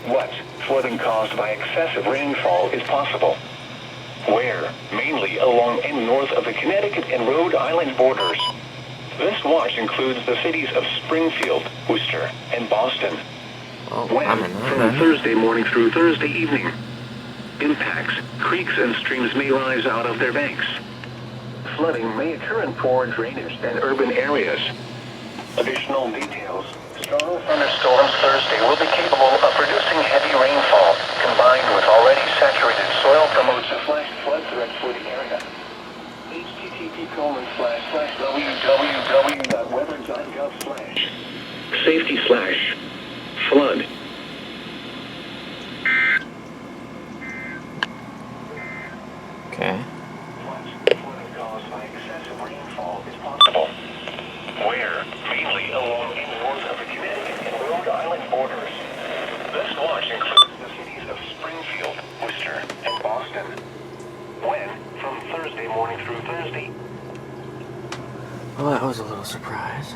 What? Flooding caused by excessive rainfall is possible. Where? Mainly along and north of the Connecticut and Rhode Island borders. This watch includes the cities of Springfield, Worcester, and Boston. Oh, When? I'm in that From then. Thursday morning through Thursday evening. Impacts. Creeks and streams may rise out of their banks. Flooding may occur in poor drainage and urban areas. Additional details. Strong thunderstorms Thursday will be capable of producing heavy rainfall, combined with already saturated soil promotes a flash flood threat for the area. http://www.weather.gov/safety/flood. Okay. Flooding caused by excessive rainfall is possible. Where? Mainly along and north of the Connecticut and Rhode Island borders. This watch includes the cities of Springfield, Worcester, and Boston. When? From Thursday morning through Thursday. Well, that was a little surprise.